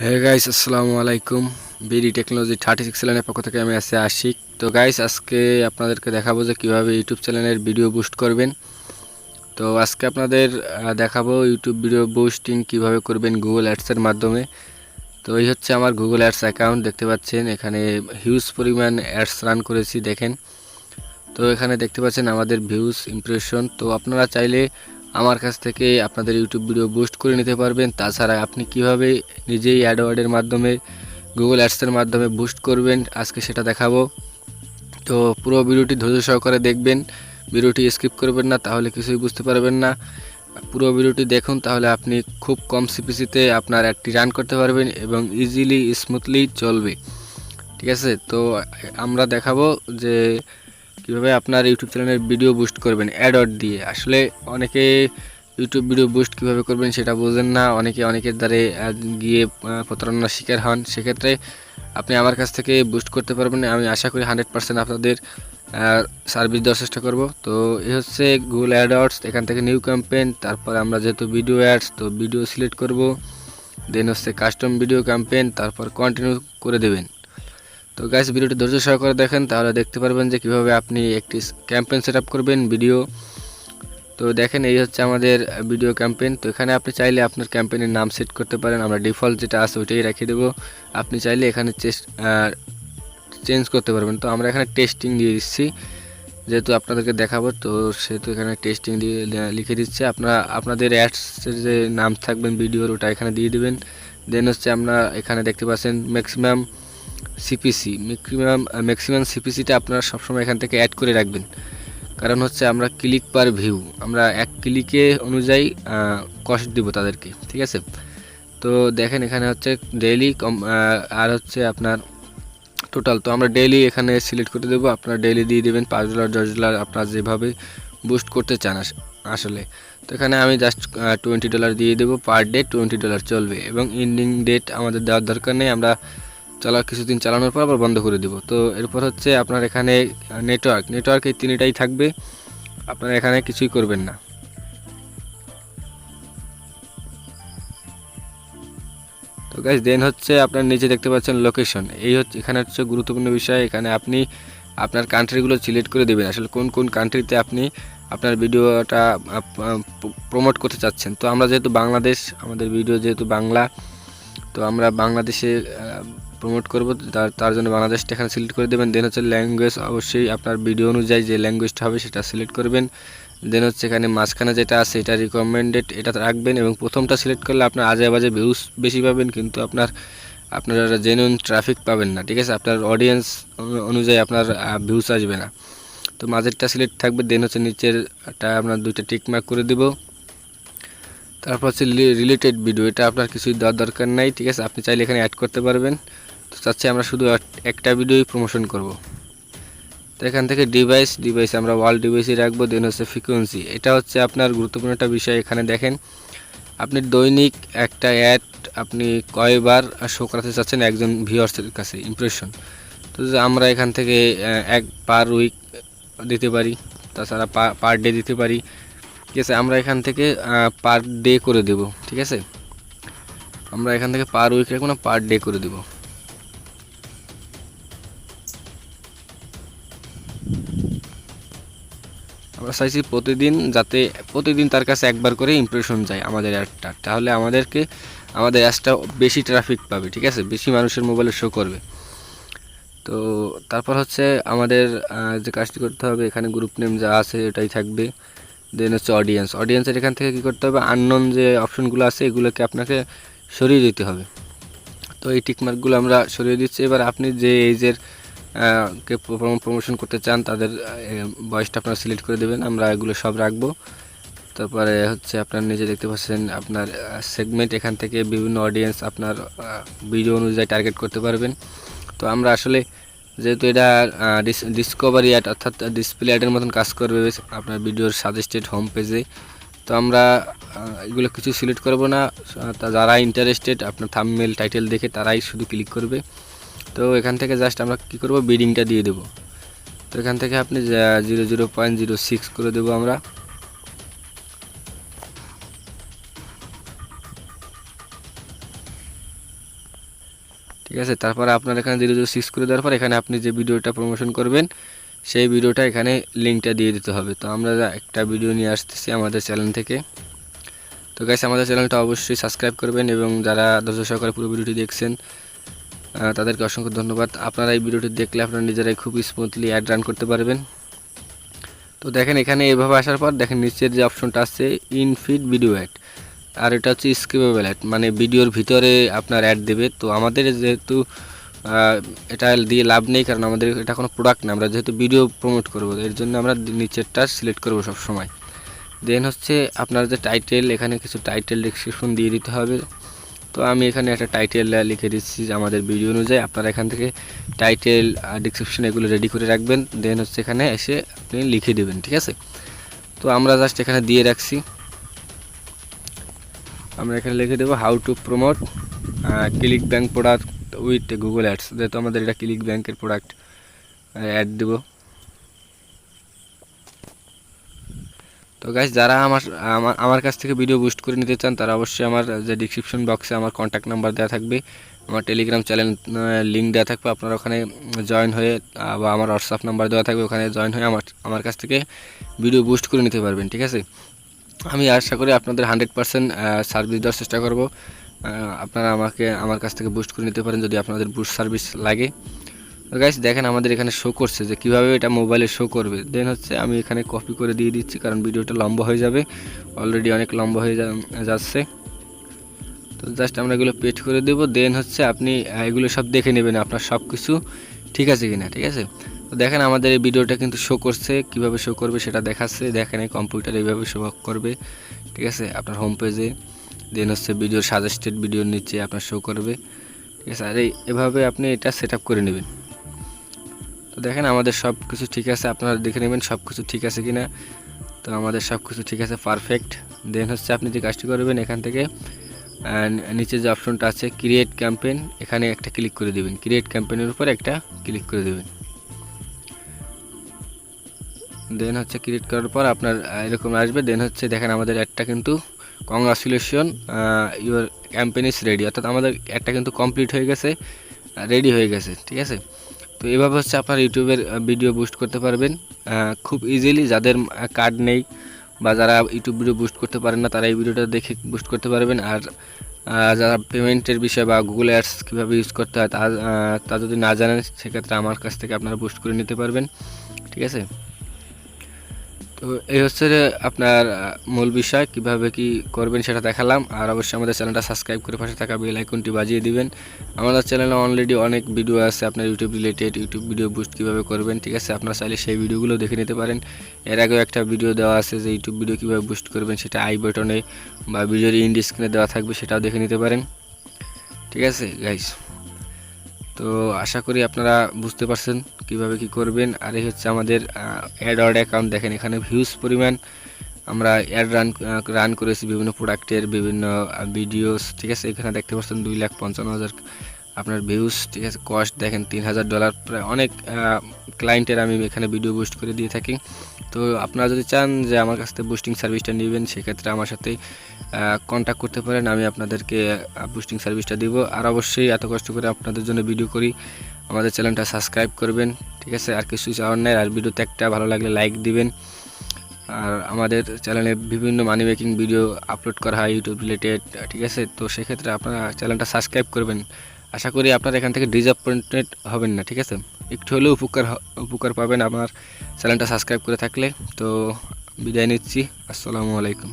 Hey guys, আসসালামু আলাইকুম। BD technology 36 চ্যানেলের পক্ষ থেকে আমি আছি আশিক। তো গাইস, আজকে আপনাদেরকে দেখাবো যে কিভাবে ইউটিউব চ্যানেলের ভিডিও বুস্ট করবেন। তো আজকে আপনাদের দেখাবো ইউটিউব ভিডিও বুস্টিং কিভাবে করবেন গুগল অ্যাডসের মাধ্যমে। তো এই হচ্ছে আমার গুগল অ্যাডস অ্যাকাউন্ট, দেখতে পাচ্ছেন এখানে হিউজ পরিমাণ অ্যাডস রান করেছি দেখেন। তো এখানে দেখতে পাচ্ছেন আমাদের ভিউজ ইমপ্রেশন। তো আপনারা চাইলে আমার কাছ থেকে আপনাদের ইউটিউব ভিডিও বুস্ট করে নিতে পারবেন। তাছাড়া আপনি কিভাবে নিজেই অ্যাডওয়ার্ডের মাধ্যমে গুগল অ্যাডসের মাধ্যমে বুস্ট করবেন আজকে সেটা দেখাবো। তো পুরো ভিডিওটি ধৈর্য সহকারে দেখবেন, ভিডিওটি স্কিপ করবেন না, তাহলে কিছুই বুঝতে পারবেন না। পুরো ভিডিওটি দেখুন, তাহলে আপনি খুব কম সিপিসিতে আপনার অ্যাডটি রান করতে পারবেন এবং ইজিলি স্মুথলি চলবে। ঠিক আছে, তো আমরা দেখাবো যে কীভাবে আপনার ইউটিউব চ্যানেলের ভিডিও বুস্ট করবেন অ্যাডওয়ার্ড দিয়ে। আসলে অনেকে ইউটিউব ভিডিও বুস্ট কীভাবে করবেন সেটা বোঝেন না, অনেকের দ্বারে গিয়ে প্রতারণার শিকার হন। সেক্ষেত্রে আপনি আমার কাছ থেকে বুস্ট করতে পারবেন, আমি আশা করি 100% আপনাদের সার্ভিস দেওয়ার চেষ্টা করব। তো এই হচ্ছে গুগল অ্যাডওয়ার্ডস, এখান থেকে নিউ ক্যাম্পেইন, তারপর আমরা যেহেতু ভিডিও অ্যাডস তো ভিডিও সিলেক্ট করব, দেন হচ্ছে কাস্টম ভিডিও ক্যাম্পেইন, তারপর কন্টিনিউ করে দেবেন। তো গাইস, ভিডিওটি ধৈর্য সহকারে দেখেন, তাহলে দেখতে পারবেন যে কীভাবে আপনি একটি ক্যাম্পেইন সেট আপ করবেন ভিডিও। তো দেখেন এই হচ্ছে আমাদের ভিডিও ক্যাম্পেইন। তো এখানে আপনি চাইলে আপনার ক্যাম্পেইনের নাম সেট করতে পারেন, আমরা ডিফল্ট যেটা আছে ওইটাই রেখে দেবো। আপনি চাইলে এখানে চেঞ্জ করতে পারবেন। তো আমরা এখানে টেস্টিং দিয়ে দিচ্ছি, যেহেতু আপনাদেরকে দেখাবো তো সেহেতু এখানে টেস্টিং দিয়ে লিখে দিচ্ছে। আপনাদের অ্যাডসের যে নাম থাকবেন ভিডিওর ওটা এখানে দিয়ে দেবেন। দেন হচ্ছে আমরা এখানে দেখতে পাচ্ছেন ম্যাক্সিমাম সিপিসিটা আপনারা সবসময় এখান থেকে অ্যাড করে রাখবেন, কারণ হচ্ছে আমরা ক্লিক পার ভিউ, আমরা এক ক্লিকে অনুযায়ী কস্ট দিব তাদেরকে। ঠিক আছে, তো দেখেন এখানে হচ্ছে ডেইলি আর হচ্ছে আপনার টোটাল। তো আমরা ডেইলি এখানে সিলেক্ট করে দেবো, আপনারা ডেইলি দিয়ে দেবেন $5 $10, আপনারা যেভাবে বুস্ট করতে চান আসলে। তো এখানে আমি জাস্ট $20 দিয়ে দেবো, পার ডে $20 চলবে এবং এন্ডিং ডেট আমাদের দেওয়ার দরকার নেই, আমরা কিছুদিন চালানোর পর আবার বন্ধ করে দেব। তো এরপর হচ্ছে আপনার এখানে নেটওয়ার্ক এই তিনটাই থাকবে, আপনারা এখানে কিছুই করবেন না। তো গাইস, দেন হচ্ছে আপনার নিচে দেখতে পাচ্ছেন লোকেশন, এই হচ্ছে এখানে হচ্ছে গুরুত্বপূর্ণ বিষয়। এখানে আপনি আপনার কান্ট্রিগুলো সিলেক্ট করে দেবেন, আসলে কোন কোন কান্ট্রিতে আপনি আপনার ভিডিওটা প্রমোট করতে চাচ্ছেন। তো আমরা যেহেতু বাংলাদেশ, আমাদের ভিডিও যেহেতু বাংলা, তো আমরা বাংলাদেশে প্রমোট করব, তার জন্য বাংলাদেশটা এখানে সিলেক্ট করে দেবেন। দেন হচ্ছে ল্যাঙ্গুয়েজ, অবশ্যই আপনার ভিডিও অনুযায়ী যে ল্যাঙ্গুয়েজটা হবে সেটা সিলেক্ট করবেন। দেন হচ্ছে এখানে মাঝখানে যেটা আছে এটা রিকমেন্ডেড, এটা রাখবেন এবং প্রথমটা সিলেক্ট করলে আপনার আজে বাজে ভিউজ বেশি পাবেন, কিন্তু আপনারা জেনুইন ট্রাফিক পাবেন না। ঠিক আছে, আপনার অডিয়েন্স অনুযায়ী আপনার ভিউজ আসবে না। তো মাঝেরটা সিলেক্ট থাকবে। দেন হচ্ছে নিচেরটা আপনার দুইটা টিক মার্ক করে দেব। তারপর হচ্ছে রিলেটেড ভিডিও, এটা আপনার কিছুই দেওয়ার দরকার নাই। ঠিক আছে, আপনি চাইলে এখানে অ্যাড করতে পারবেন। তো চাচ্ছি আমরা শুধু একটা ভিডিওই প্রমোশন করব। তো এখান থেকে ডিভাইস আমরা ওয়াল ডিভাইসই রাখবো। দেন হচ্ছে ফ্রিকোয়েন্সি, এটা হচ্ছে আপনার গুরুত্বপূর্ণ একটা বিষয়। এখানে দেখেন আপনি দৈনিক একটা অ্যাড আপনি কয়বার শো করাতে চাচ্ছেন একজন ভিউয়ার্সের কাছে ইমপ্রেশন। তো আমরা এখান থেকে এক পার উইক দিতে পারি, তাছাড়া পার ডে দিতে পারি। ঠিক আছে, আমরা এখান থেকে পার ডে করে দেব। ঠিক আছে, আমরা এখান থেকে পার উইক রাখবো না, পার ডে করে দেব। আমরা চাইছি যাতে প্রতিদিন তার কাছে একবার করে ইমপ্রেশন যায় আমাদের অ্যাডটা, তাহলে আমাদের অ্যাডসটা বেশি ট্রাফিক পাবে। ঠিক আছে, বেশি মানুষের মোবাইলে শো করবে। তো তারপর হচ্ছে আমাদের যে কাজটি করতে হবে, এখানে গ্রুপ নেম যা আছে এটাই থাকবে। দেন হচ্ছে অডিয়েন্সের এখান থেকে কী করতে হবে, আননোন যে অপশনগুলো আছে এগুলোকে আপনাকে সরিয়ে দিতে হবে। তো এই টিকমার্কগুলো আমরা সরিয়ে দিচ্ছি। এবার আপনি যে এইজের কে প্রমোশন করতে চান তাদের বয়সটা আপনারা সিলেক্ট করে দেবেন, আমরা এগুলো সব রাখবো। তারপরে হচ্ছে আপনার নিজে দেখতে পাচ্ছেন আপনার সেগমেন্ট, এখান থেকে বিভিন্ন অডিয়েন্স আপনার ভিডিও অনুযায়ী টার্গেট করতে পারবেন। তো আমরা আসলে যেহেতু এটা ডিসকভারি অ্যাড অর্থাৎ ডিসপ্লে অ্যাডের মতন কাজ করবে আপনার ভিডিওর সাজেস্টেড হোম পেজে, তো আমরা এগুলো কিছু সিলেক্ট করব না। যারা ইন্টারেস্টেড আপনার থাম্বনেল টাইটেল দেখে তারাই শুধু ক্লিক করবে। তো এখান থেকে জাস্ট আমরা কি করব, বিডিংটা দিয়ে দেব। তো এখান থেকে আপনি 0.06 করে দেব আমরা। ঠিক আছে। তারপর আপনার এখানে 006 করে দেওয়ার পর এখানে আপনি যে ভিডিওটা প্রমোশন করবেন সেই ভিডিওটা এখানে লিঙ্কটা দিয়ে দিতে হবে। তো আমরা একটা ভিডিও নিয়ে আসতেছি আমাদের চ্যানেল থেকে। তো গাইস আমাদের চ্যানেলটা অবশ্যই সাবস্ক্রাইব করবেন এবং যারা ধৈর্য সহকারে পুরো ভিডিওটি দেখছেন তাদেরকে অসংখ্য ধন্যবাদ। আপনারা এই ভিডিওটি দেখলে আপনারা নিজেরাই খুব স্মুথলি অ্যাড রান করতে পারবেন। তো দেখেন এখানে এভাবে আসার পর দেখেন নিচের যে অপশনটা আছে ইনফিড ভিডিও অ্যাড, আর এটা হচ্ছে স্ক্রিপেবল অ্যাড, মানে ভিডিওর ভিতরে আপনার অ্যাড দেবে। তো আমাদের যেহেতু এটা দিয়ে লাভ নেই, কারণ আমাদের এটা কোনো প্রোডাক্ট না, আমরা যেহেতু ভিডিও প্রমোট করবো এর জন্য আমরা নিচেরটা সিলেক্ট করবো সব সময়। দেন হচ্ছে আপনার যে টাইটেল, এখানে কিছু টাইটেল ডেসক্রিপশন দিয়ে দিতে হবে। তো আমি এখানে একটা টাইটেল লিখে দিচ্ছি আমাদের ভিডিও অনুযায়ী। আপনারা এখান থেকে টাইটেল ডেসক্রিপশন এগুলো রেডি করে রাখবেন। দেন হচ্ছে এখানে এসে আপনি লিখে দেবেন, ঠিক আছে। তো আমরা জাস্ট এখানে দিয়ে রাখছি, আমরা এখানে লিখে দেবো how to promote click bank product with Google ads, যেহেতু আমাদের এটা ক্লিক ব্যাঙ্কের প্রোডাক্ট অ্যাড দেবো। তো গাইস যারা আমার কাছ থেকে ভিডিও বুস্ট করে নিতে চান তারা অবশ্যই আমার যে ডিসক্রিপশন বক্সে আমার কন্ট্যাক্ট নাম্বার দেওয়া থাকবে, আমার টেলিগ্রাম চ্যানেল লিঙ্ক দেওয়া থাকবে, আপনারা ওখানে জয়েন হয়ে বা আমার হোয়াটসঅ্যাপ নাম্বার দেওয়া থাকবে, ওখানে জয়েন হয়ে আমার কাছ থেকে ভিডিও বুস্ট করে নিতে পারবেন, ঠিক আছে। আমি আশা করি আপনাদের 100% সার্ভিস দেওয়ার চেষ্টা করব। আপনারা আমার কাছ থেকে বুস্ট করে নিতে পারেন যদি আপনাদের বুস্ট সার্ভিস লাগে। তো গাইস দেখেন আমাদের এখানে শো করছে যে কীভাবে এটা মোবাইলে শো করবে। দেন হচ্ছে আমি এখানে কপি করে দিয়ে দিচ্ছি, কারণ ভিডিওটা লম্বা হয়ে যাবে, অলরেডি অনেক লম্বা হয়ে যাচ্ছে। তো জাস্ট আমরা এগুলো পেস্ট করে দেবো। দেন হচ্ছে আপনি এগুলো সব দেখে নেবেন আপনার সব কিছু ঠিক আছে কিনা, ঠিক আছে। তো দেখেন আমাদের এই ভিডিওটা কিন্তু শো করছে, কিভাবে শো করবে সেটা দেখাচ্ছে। দেখেন এই কম্পিউটার এইভাবে শো করবে, ঠিক আছে, আপনার হোম পেজে। দেন হচ্ছে ভিডিওর সাজেস্টেড ভিডিওর নিচে আপনার শো করবে, ঠিক আছে। আর এভাবে আপনি এটা সেট আপ করে নেবেন। তো দেখেন আমাদের সব কিছু ঠিক আছে, আপনারা দেখে নেবেন সব কিছু ঠিক আছে কিনা। তো আমাদের সব কিছু ঠিক আছে, পারফেক্ট। দেন হচ্ছে আপনি যে কাজটি করবেন এখান থেকে নিচে যে অপশনটা আছে ক্রিয়েট ক্যাম্পেইন, এখানে একটা ক্লিক করে দেবেন, ক্রিয়েট ক্যাম্পেইনের উপর একটা ক্লিক করে দেবেন। দেন হচ্ছে ক্রিয়েট করার পর আপনার এরকম আসবে। দেন হচ্ছে দেখেন আমাদের অ্যাডটা কিন্তু congratulation your campaign is ready, অর্থাৎ আমাদের অ্যাডটা কিন্তু কমপ্লিট হয়ে গেছে, রেডি হয়ে গেছে, ঠিক আছে। তো এভাবে হচ্ছে আপনার ইউটিউবের ভিডিও বুস্ট করতে পারবেন খুব ইজিলি। যাদের কার্ড নেই বা যারা ইউটিউব ভিডিও বুস্ট করতে পারেন না তারা এই ভিডিওটা দেখে বুস্ট করতে পারবেন। আর যারা পেমেন্টের বিষয় বা গুগল অ্যাডস কীভাবে ইউজ করতে হয় তা যদি না জানেন সেক্ষেত্রে আমার কাছ থেকে আপনারা বুস্ট করে নিতে পারবেন, ঠিক আছে। তো এই হচ্ছে আপনার মূল বিষয়, কিভাবে কি করবেন সেটা দেখালাম। আর অবশ্যই আমাদের চ্যানেলটা সাবস্ক্রাইব করে পাশে থাকা বেল আইকনটি বাজিয়ে দিবেন। আমাদের চ্যানেলে অলরেডি অনেক ভিডিও আছে আপনার YouTube related, YouTube video boost কীভাবে করবেন, ঠিক আছে। আপনারা চাইলে সেই ভিডিওগুলো দেখে নিতে পারেন। এর আগেও একটা ভিডিও দেওয়া আছে যে ইউটিউব ভিডিও কীভাবে বুস্ট করবেন, সেটা আই বাটনে বা ভিডিওর ইন্ড স্ক্রিনে দেওয়া থাকবে, সেটাও দেখে নিতে পারেন, ঠিক আছে গাইস। তো আশা করি আপনারা বুঝতে পারছেন কিভাবে কি করবেন। আর এই হচ্ছে আমাদের অ্যাডওয়ার্ড অ্যাকাউন্ট, দেখেন এখানে ভিউজ পরিমাণ আমরা অ্যাড রান করেছি বিভিন্ন প্রোডাক্টের বিভিন্ন ভিডিওস, ঠিক আছে। এখানে দেখতে পাচ্ছেন 2,55,000 আপনার ভিউজ, ঠিক আছে। কস্ট দেখেন $3,000, প্রায় অনেক ক্লায়েন্টের আমি এখানে ভিডিও বুস্ট করে দিয়ে থাকি। তো আপনারা যদি চান যে আমার কাছ থেকে বুস্টিং সার্ভিসটা নেবেন সেক্ষেত্রে আমার সাথে কন্ট্যাক্ট করতে পারেন, আমি আপনাদেরকে বুস্টিং সার্ভিসটা দিব। আর অবশ্যই এত কষ্ট করে আপনাদের জন্য ভিডিও করি, আমাদের চ্যানেলটা সাবস্ক্রাইব করবেন, ঠিক আছে। আর কিছু চাওয়ার নেই। আর ভিডিওতে একটা ভালো লাগলে লাইক দিবেন। আর আমাদের চ্যানেলে বিভিন্ন মানি মেকিং ভিডিও আপলোড করা হয় ইউটিউব রিলেটেড, ঠিক আছে। তো সেক্ষেত্রে আপনারা চ্যানেলটা সাবস্ক্রাইব করবেন। আশা করি আপনারা এখান থেকে ডিসঅ্যাপয়েন্টেড হবেন না, ঠিক আছে। একটু হলেও উপকার পাবেন আমার চ্যানেলটা সাবস্ক্রাইব করে থাকলে। তো বিদায় নিচ্ছি, আসসালামু আলাইকুম।